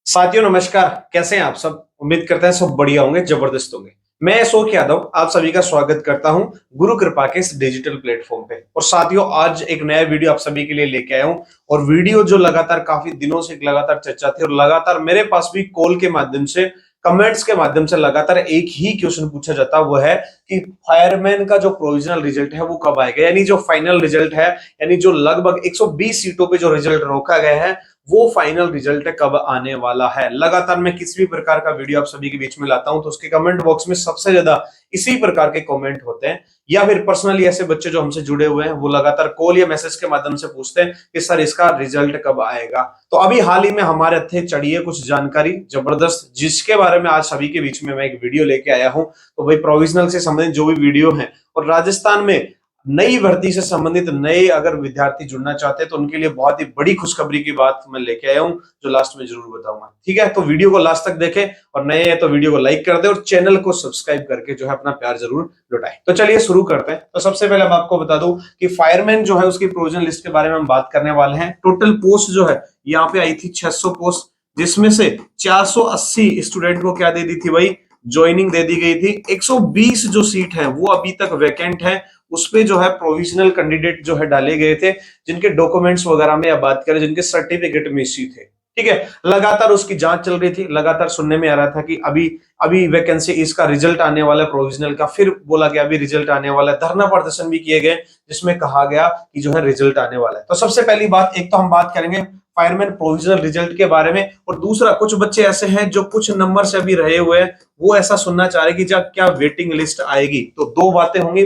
साथियों नमस्कार। कैसे हैं आप सब? उम्मीद करते हैं सब बढ़िया होंगे, जबरदस्त होंगे। मैं अशोक यादव आप सभी का स्वागत करता हूं गुरु कृपा के इस डिजिटल प्लेटफॉर्म पे। और साथियों आज एक नया वीडियो आप सभी के लिए लेके आया हूं। और वीडियो जो लगातार काफी दिनों से लगातार चर्चा थी और लगातार मेरे पास भी कॉल के माध्यम से, कमेंट्स के माध्यम से लगातार एक ही क्वेश्चन पूछा जाता, वो है कि फायरमैन का जो प्रोविजनल रिजल्ट है वो कब आएगा, यानी जो फाइनल रिजल्ट है, यानी जो लगभग 120 सीटों पे जो रिजल्ट रोका गया है वो फाइनल रिजल्ट कब आने वाला है। लगातार मैं किसी भी प्रकार का वीडियो आप सभी के बीच में लाता हूं तो उसके कमेंट बॉक्स में सबसे ज्यादा इसी प्रकार के कमेंट होते हैं, या फिर पर्सनली ऐसे बच्चे जो हमसे जुड़े हुए हैं वो लगातार कॉल या मैसेज के माध्यम से पूछते हैं कि सर इसका रिजल्ट कब आएगा। तो अभी हाल ही में हमारे थे चढ़ी है कुछ जानकारी जबरदस्त, जिसके बारे में आज सभी के बीच में मैं एक वीडियो लेके आया हूं। तो भाई प्रोविजनल से संबंधित जो भी वीडियो है और राजस्थान में नई भर्ती से संबंधित नए अगर विद्यार्थी जुड़ना चाहते हैं तो उनके लिए बहुत ही बड़ी खुशखबरी की बात मैं लेके आया हूं, जो लास्ट में जरूर बताऊंगा। ठीक है, तो वीडियो को लास्ट तक देखें और नए हैं तो वीडियो को लाइक कर दे और चैनल को सब्सक्राइब करके जो है अपना प्यार जरूर लुटाएं। तो चलिए शुरू करते हैं। तो सबसे पहले मैं आपको बता दूं कि फायरमैन जो है उसकी प्रोविजन लिस्ट के बारे में हम बात करने वाले हैं। टोटल पोस्ट जो है यहाँ पे आई थी 600 पोस्ट, जिसमें से 480 स्टूडेंट को क्या दे दी थी भाई, ज्वाइनिंग दे दी गई थी। 120 जो सीट है वो अभी तक वैकेंट है, उसपे जो है प्रोविजनल कैंडिडेट जो है डाले गए थे, जिनके डॉक्यूमेंट्स वगैरह में या बात करें जिनके सर्टिफिकेट में इश्यू थे। ठीक है, लगातार उसकी जांच चल रही थी। लगातार सुनने में आ रहा था कि अभी अभी वैकेंसी इसका रिजल्ट आने वाला है प्रोविजनल का, फिर बोला गया अभी रिजल्ट आने वाला है। धरना प्रदर्शन भी किए गए जिसमें कहा गया कि जो है रिजल्ट आने वाला है। तो सबसे पहली बात, एक तो हम बात करेंगे फायरमैन प्रोविजनल रिजल्ट के बारे में, और दूसरा कुछ बच्चे ऐसे हैं जो कुछ नंबर से अभी रहे हुए हैं, वो ऐसा सुनना चाह रहे कि जब क्या वेटिंग लिस्ट आएगी। तो दो बातें होंगी,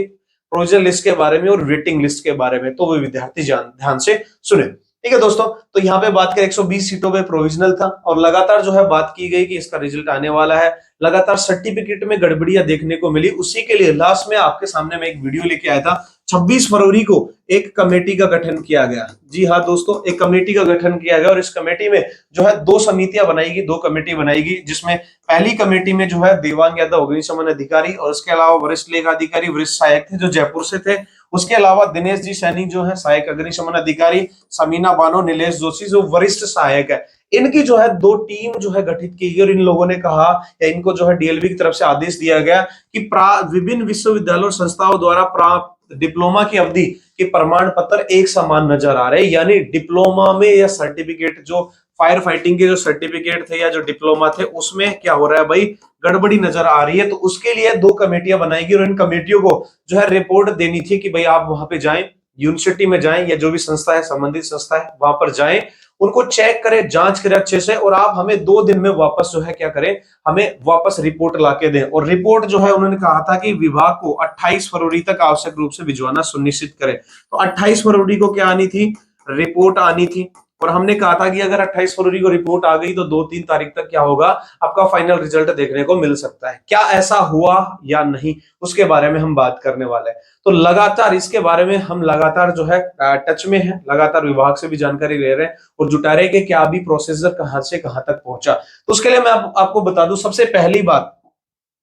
प्रोविजनल लिस्ट के बारे में और वेटिंग लिस्ट के बारे में, तो वो विद्यार्थी ध्यान से सुने। ठीक है दोस्तों, तो यहाँ पे बात करें 120 सीटों पे प्रोविजनल था और लगातार जो है बात की गई कि इसका रिजल्ट आने वाला है। लगातार सर्टिफिकेट में गड़बड़ियां देखने को मिली, उसी के लिए लास्ट में आपके सामने मैं एक वीडियो लेके आया था। 26 फरवरी को एक कमेटी का गठन किया गया। जी हाँ दोस्तों, एक कमेटी का गठन किया गया और इस कमेटी में जो है दो समितियां बनाएगी, दो कमेटी बनाएगी, जिसमें पहली कमेटी में जो है देवांग यादव अग्निशमन अधिकारी और इसके अलावा वरिष्ठ लेखा अधिकारी वरिष्ठ सहायक थे जो जयपुर से थे। उसके अलावा दिनेश जी सैनी जो है सहायक अग्निशमन अधिकारी, समीना बानो, नीलेश जोशी जो वरिष्ठ सहायक है। इनकी जो है दो टीम जो है गठित की गई और इन लोगों ने कहा या इनको जो है डीएलबी की तरफ से आदेश दिया गया कि विभिन्न विश्वविद्यालयों और संस्थाओं द्वारा प्राप्त डिप्लोमा की अवधि के प्रमाण पत्र एक समान नजर आ रहे हैं। यानी डिप्लोमा में या सर्टिफिकेट जो फायर फाइटिंग के जो सर्टिफिकेट थे या जो डिप्लोमा थे उसमें क्या हो रहा है भाई, गड़बड़ी नजर आ रही है। तो उसके लिए दो कमेटियां बनाएगी और इन कमेटियों को जो है रिपोर्ट देनी थी कि भाई आप वहां पे जाएं, यूनिवर्सिटी में जाएं या जो भी संस्था है, संबंधित संस्था है, वहां पर जाएं, उनको चेक करें, जांच करें अच्छे से, और आप हमें 2 दिन में वापस जो है क्या करें, हमें वापस रिपोर्ट लाके दें। और रिपोर्ट जो है उन्होंने कहा था कि विभाग को 28 फरवरी तक आवश्यक रूप से भिजवाना सुनिश्चित करें। तो 28 फरवरी को क्या आनी थी, रिपोर्ट आनी थी। और हमने कहा था कि अगर 28 फरवरी को रिपोर्ट आ गई तो 2-3 तारीख तक क्या होगा, आपका फाइनल रिजल्ट देखने को मिल सकता है। क्या ऐसा हुआ या नहीं, उसके बारे में हम बात करने वाले हैं। तो लगातार इसके बारे में हम लगातार जो है टच में है, लगातार विभाग से भी जानकारी ले रहे हैं और जुटा रहे हैं कि क्या अभी प्रोसीजर कहां से कहां तक पहुंचा। तो उसके लिए मैं आपको बता दूं, सबसे पहली बात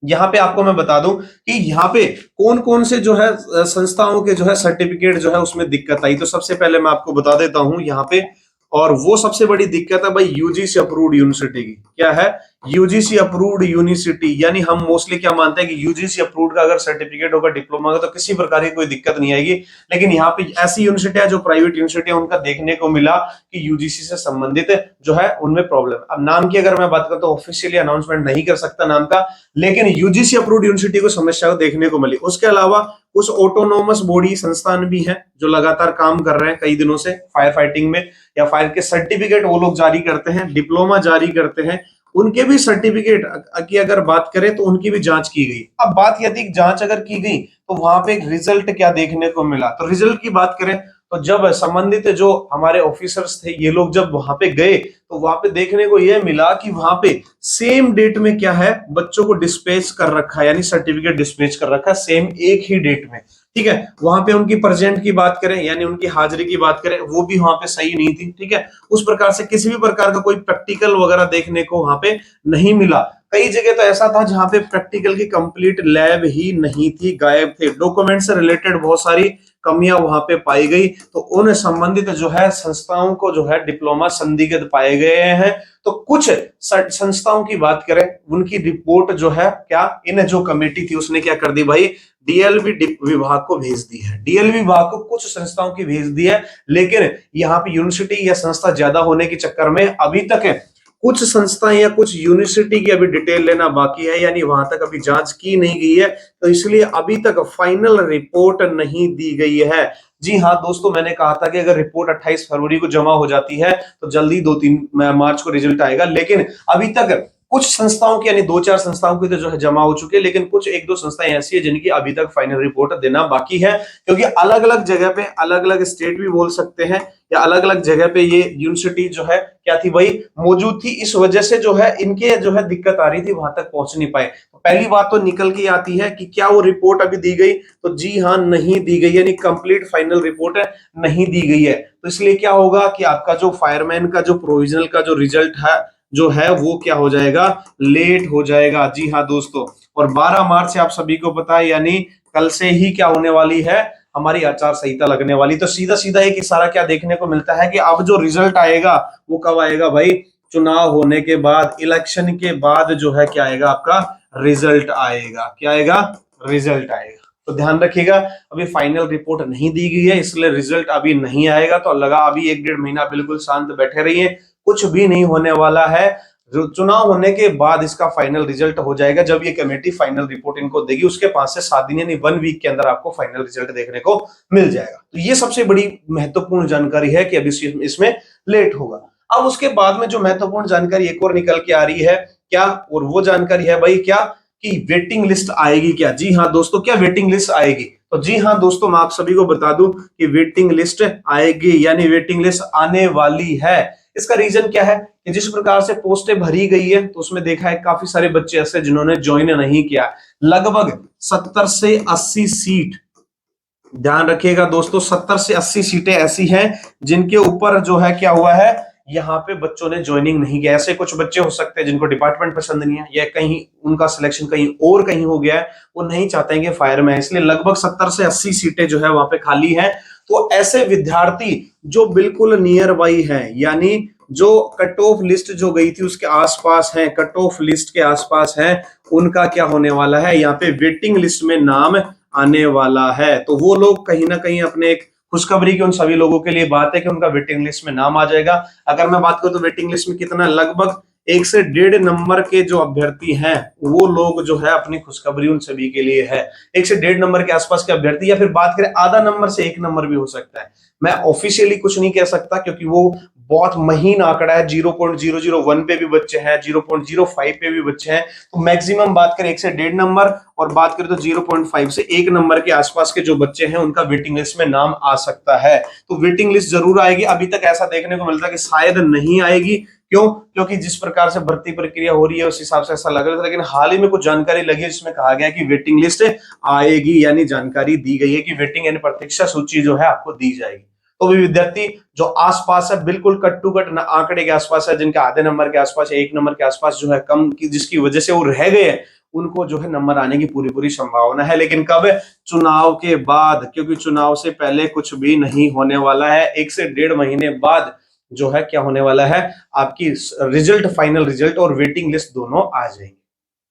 यहाँ पे आपको मैं बता दूं कि यहाँ पे कौन कौन से जो है संस्थाओं के जो है सर्टिफिकेट जो है उसमें दिक्कत आई। तो सबसे पहले मैं आपको बता देता हूं यहाँ पे, और वो सबसे बड़ी दिक्कत है भाई यूजीसी अप्रूव्ड यूनिवर्सिटी की। क्या है, यूजीसी अप्रूव्ड यूनिवर्सिटी, यानी हम मोस्टली क्या मानते हैं कि यूजीसी अप्रूव्ड का अगर सर्टिफिकेट होगा डिप्लोमा का तो किसी प्रकार की कोई दिक्कत नहीं आएगी। लेकिन यहाँ पे ऐसी यूनिवर्सिटी है जो प्राइवेट यूनिवर्सिटी है, उनका देखने को मिला कि यूजीसी से संबंधित जो है उनमें प्रॉब्लम। अब नाम की अगर मैं बात करूं तो ऑफिशियली अनाउंसमेंट नहीं कर सकता नाम का, लेकिन यूजीसी अप्रूव्ड यूनिवर्सिटी को समस्या देखने को मिली। उसके अलावा कुछ ऑटोनोमस बॉडी संस्थान भी हैं जो लगातार काम कर रहे हैं कई दिनों से फायर फाइटिंग में, या फायर के सर्टिफिकेट वो लोग जारी करते हैं, डिप्लोमा जारी करते हैं, उनके भी सर्टिफिकेट की अगर बात करें तो उनकी भी जांच की गई। अब बात यदि जांच अगर की गई तो वहां पे रिजल्ट क्या देखने को मिला। तो रिजल्ट की बात करें तो जब संबंधित जो हमारे ऑफिसर्स थे ये लोग जब वहां पे गए तो वहां पे देखने को यह मिला कि वहां पे सेम डेट में क्या है, बच्चों को डिस्पैच कर रखा है, यानी सर्टिफिकेट डिस्पैच कर रखा है सेम एक ही डेट में। ठीक है, वहां पे उनकी प्रेजेंट की बात करें यानी उनकी हाजिरी की बात करें, वो भी वहां पे सही नहीं थी। ठीक है, उस प्रकार से किसी भी प्रकार का कोई प्रैक्टिकल वगैरह देखने को वहां पे नहीं मिला। कई जगह तो ऐसा था जहां पे प्रैक्टिकल की कंप्लीट लैब ही नहीं थी, गायब थे। डॉक्यूमेंट से रिलेटेड बहुत सारी कमियां वहां पे पाई गई, तो उन संबंधित जो है संस्थाओं को जो है डिप्लोमा संदिग्ध पाए गए हैं। तो कुछ संस्थाओं की बात करें, उनकी रिपोर्ट जो है क्या इन जो कमेटी थी उसने क्या कर दी भाई, डीएलबी विभाग को भेज दी है। डीएलबी विभाग को कुछ संस्थाओं की भेज दी है, लेकिन यहाँ पे यूनिवर्सिटी या संस्था ज्यादा होने के चक्कर में अभी तक कुछ संस्थाएं या कुछ यूनिवर्सिटी की अभी डिटेल लेना बाकी है, यानी वहां तक अभी जांच की नहीं गई है, तो इसलिए अभी तक फाइनल रिपोर्ट नहीं दी गई है। जी हाँ दोस्तों, मैंने कहा था कि अगर रिपोर्ट 28 फरवरी को जमा हो जाती है तो जल्दी 2-3 मार्च को रिजल्ट आएगा, लेकिन अभी तक कुछ संस्थाओं की यानी 2-4 संस्थाओं की तो जो है जमा हो चुके हैं, लेकिन कुछ 1-2 संस्थाएं ऐसी है जिनकी अभी तक फाइनल रिपोर्ट देना बाकी है, क्योंकि अलग अलग जगह पे अलग अलग स्टेट भी बोल सकते हैं या अलग अलग जगह पे ये यूनिवर्सिटी जो है क्या थी भाई, मौजूद थी, इस वजह से जो है इनके जो है दिक्कत आ रही थी, वहां तक पहुंच नहीं पाए। तो पहली बात तो निकल के आती है कि क्या वो रिपोर्ट अभी दी गई, तो जी हाँ नहीं दी गई, यानी कंप्लीट फाइनल रिपोर्ट नहीं दी गई है। तो इसलिए क्या होगा कि आपका जो फायरमैन का जो प्रोविजनल का जो रिजल्ट है जो है वो क्या हो जाएगा, लेट हो जाएगा। जी हाँ दोस्तों, और 12 मार्च से आप सभी को पता है, यानी कल से ही क्या होने वाली है, हमारी आचार संहिता लगने वाली। तो सीधा सीधा एक इशारा क्या देखने को मिलता है कि अब जो रिजल्ट आएगा वो कब आएगा भाई, चुनाव होने के बाद, इलेक्शन के बाद जो है क्या आएगा, आपका रिजल्ट आएगा। क्या आएगा, रिजल्ट आएगा। तो ध्यान रखिएगा, अभी फाइनल रिपोर्ट नहीं दी गई है, इसलिए रिजल्ट अभी नहीं आएगा। तो लगा अभी 1-1.5 महीना बिल्कुल शांत बैठे रहिए, कुछ भी नहीं होने वाला है। चुनाव होने के बाद इसका फाइनल रिजल्ट हो जाएगा। जब ये कमेटी फाइनल रिपोर्ट इनको देगी, उसके 5 से 7 दिन यानी 1 वीक के अंदर आपको फाइनल रिजल्ट देखने को मिल जाएगा। तो ये सबसे बड़ी महत्वपूर्ण जानकारी है कि अभी इसमें लेट होगा। अब उसके बाद में जो महत्वपूर्ण जानकारी एक और निकल के आ रही है क्या, और वो जानकारी है भाई क्या, कि वेटिंग लिस्ट आएगी क्या। जी हाँ दोस्तों, क्या वेटिंग लिस्ट आएगी, तो जी हाँ दोस्तों, मैं आप सभी को बता दूं कि वेटिंग लिस्ट आएगी, यानी वेटिंग लिस्ट आने वाली है। इसका रीजन क्या है कि जिस प्रकार से पोस्टें भरी गई है, तो उसमें देखा है काफी सारे बच्चे ऐसे जिन्होंने ज्वाइन नहीं किया, लगभग 70 से 80 सीट, ध्यान रखिएगा दोस्तों, 70 से 80 सीटें ऐसी हैं जिनके ऊपर जो है क्या हुआ है, यहाँ पे बच्चों ने ज्वाइनिंग नहीं किया। ऐसे कुछ बच्चे हो सकते हैं जिनको डिपार्टमेंट पसंद नहीं है, या कहीं उनका सिलेक्शन कहीं और कहीं हो गया है, वो नहीं चाहते हैं कि फायर में, इसलिए लगभग 70 से 80 सीटें जो है वहां पे खाली हैं। तो ऐसे विद्यार्थी जो बिल्कुल नियर बाई हैं, यानी जो कट ऑफ लिस्ट जो गई थी उसके आसपास है, कट ऑफ लिस्ट के आसपास है, उनका क्या होने वाला है, यहाँ पे वेटिंग लिस्ट में नाम आने वाला है। तो वो लोग कहीं ना कहीं अपने एक खुशखबरी की उन सभी लोगों के लिए बात है कि उनका वेटिंग लिस्ट में नाम आ जाएगा। अगर मैं बात करूं तो वेटिंग लिस्ट में कितना, लगभग 1 से 1.5 नंबर के जो अभ्यर्थी हैं, वो लोग जो है अपनी खुशखबरी उन सभी के लिए है। 1 से 1.5 नंबर के आसपास के अभ्यर्थी, या फिर बात करें आधा नंबर से 1 नंबर भी हो सकता है। मैं ऑफिशियली कुछ नहीं कह सकता क्योंकि वो बहुत महीन आंकड़ा है। 0.001 पे भी बच्चे हैं, 0.05 पे भी बच्चे हैं। तो मैक्सिमम बात करें 1 से 1.5 नंबर, और बात करें तो 0.5 से 1 नंबर के आसपास के जो बच्चे हैं उनका वेटिंग लिस्ट में नाम आ सकता है। तो वेटिंग लिस्ट जरूर आएगी। अभी तक ऐसा देखने को मिलता है कि शायद नहीं आएगी। क्यों? क्योंकि जिस प्रकार से भर्ती प्रक्रिया हो रही है उस हिसाब से ऐसा लग रहा था, लेकिन हाल ही में कुछ जानकारी लगी है जिसमें कहा गया कि वेटिंग लिस्ट आएगी, यानी जानकारी दी गई है कि वेटिंग यानी प्रतीक्षा सूची जो है आपको दी जाएगी। तो भी विद्यार्थी जो आसपास है, बिल्कुल कट टू कट आंकड़े के आसपास है, जिनके आधे नंबर के आसपास, 1 नंबर के आसपास जो है कम की, जिसकी वजह से वो रह गए हैं, उनको जो है नंबर आने की पूरी पूरी संभावना है। लेकिन कब? चुनाव के बाद, क्योंकि चुनाव से पहले कुछ भी नहीं होने वाला है। 1 से 1.5 महीने बाद जो है क्या होने वाला है, आपकी रिजल्ट, फाइनल रिजल्ट और वेटिंग लिस्ट दोनों आ जाएंगे।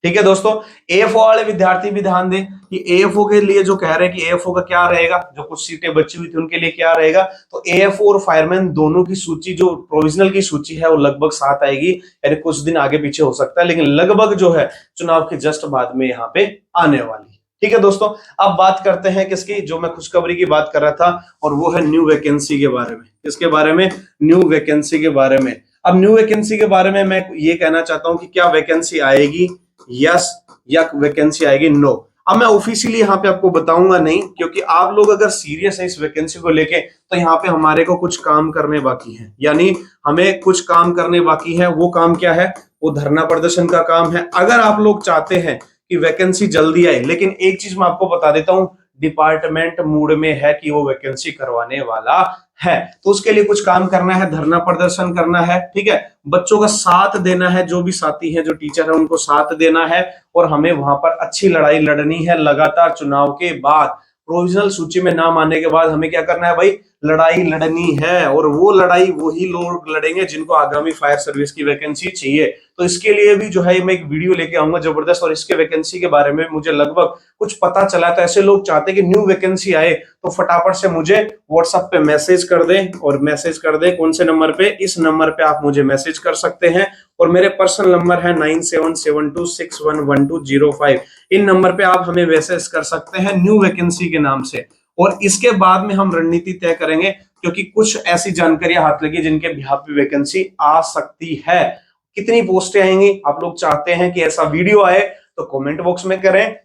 ठीक है दोस्तों, एएफओ वाले विद्यार्थी भी ध्यान दें कि एएफओ के लिए जो कह रहे हैं कि एएफओ का क्या रहेगा, जो कुछ सीटें बची हुई थी उनके लिए क्या रहेगा, तो एएफओ और फायरमैन दोनों की सूची, जो प्रोविजनल की सूची है, वो लगभग साथ आएगी, यानी कुछ दिन आगे पीछे हो सकता है, लेकिन लगभग जो है चुनाव के जस्ट बाद में यहाँ पे आने वाली है। ठीक है दोस्तों, अब बात करते हैं किसकी, जो मैं खुशखबरी की बात कर रहा था, और वो है न्यू वैकेंसी के बारे में। किसके बारे में? न्यू वैकेंसी के बारे में। अब न्यू वैकेंसी के बारे में मैं ये कहना चाहता हूं कि क्या वैकेंसी आएगी, यस, या वैकेंसी आएगी, नो। अब मैं ऑफिशियली यहाँ पे आपको बताऊंगा नहीं, क्योंकि आप लोग अगर सीरियस है इस वैकेंसी को लेके, तो यहाँ पे हमारे को कुछ काम करने बाकी है, यानी हमें कुछ काम करने बाकी है। वो काम क्या है? वो धरना प्रदर्शन का काम है। अगर आप लोग चाहते हैं कि वैकेंसी जल्दी आए, लेकिन एक चीज मैं आपको बता देता हूं, डिपार्टमेंट मूड में है कि वो वैकेंसी करवाने वाला है तो उसके लिए कुछ काम करना है, धरना प्रदर्शन करना है, ठीक है, बच्चों का साथ देना है, जो भी साथी हैं, जो टीचर है, उनको साथ देना है और हमें वहां पर अच्छी लड़ाई लड़नी है। लगातार चुनाव के बाद, प्रोविजनल सूची में नाम आने के बाद हमें क्या करना है भाई, लड़ाई लड़नी है। और वो लड़ाई वही लोग लड़ेंगे जिनको आगामी फायर सर्विस की वैकेंसी चाहिए। तो इसके लिए भी जो है मैं एक वीडियो लेके आऊंगा जबरदस्त, और इसके वैकेंसी के बारे में मुझे लगभग कुछ पता चला। तो ऐसे लोग चाहते हैं कि न्यू वैकेंसी आए तो फटाफट से मुझे व्हाट्सएप पे मैसेज कर दें, और मैसेज कर दें कौन से नंबर पे, इस नंबर पे आप मुझे मैसेज कर सकते हैं। और मेरे पर्सनल नंबर है 9772611205। इन नंबर पे आप हमें मैसेज कर सकते हैं न्यू वैकेंसी के नाम से। और इसके बाद में हम रणनीति तय करेंगे, क्योंकि कुछ ऐसी जानकारियां हाथ लगी जिनके बिहाफ पे वैकेंसी आ सकती है। कितनी पोस्टें आएंगी, आप लोग चाहते हैं कि ऐसा वीडियो आए तो कमेंट बॉक्स में करें,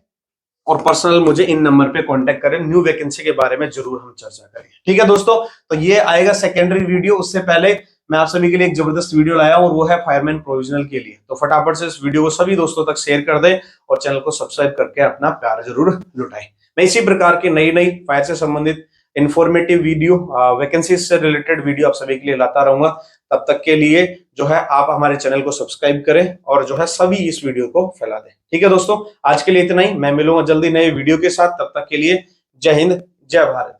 और पर्सनल मुझे इन नंबर पे कांटेक्ट करें। न्यू वैकेंसी के बारे में जरूर हम चर्चा करें, ठीक है दोस्तों। तो ये आएगा सेकेंडरी वीडियो। उससे पहले मैं आप सभी के लिए एक जबरदस्त वीडियो लाया हूं, और वो है फायरमैन प्रोविजनल के लिए। तो फटाफट से इस वीडियो को सभी दोस्तों तक शेयर कर दें और चैनल को सब्सक्राइब करके अपना प्यार जरूर लुटाएं। मैं इसी प्रकार की नई नई फायर से संबंधित इंफॉर्मेटिव वीडियो, वैकेंसी से रिलेटेड वीडियो आप सभी के लिए लाता रहूंगा। तब तक के लिए जो है आप हमारे चैनल को सब्सक्राइब करें और जो है सभी इस वीडियो को फैला दें, ठीक है दोस्तों। आज के लिए इतना ही, मैं मिलूंगा जल्दी नए वीडियो के साथ। तब तक के लिए जय हिंद, जय भारत।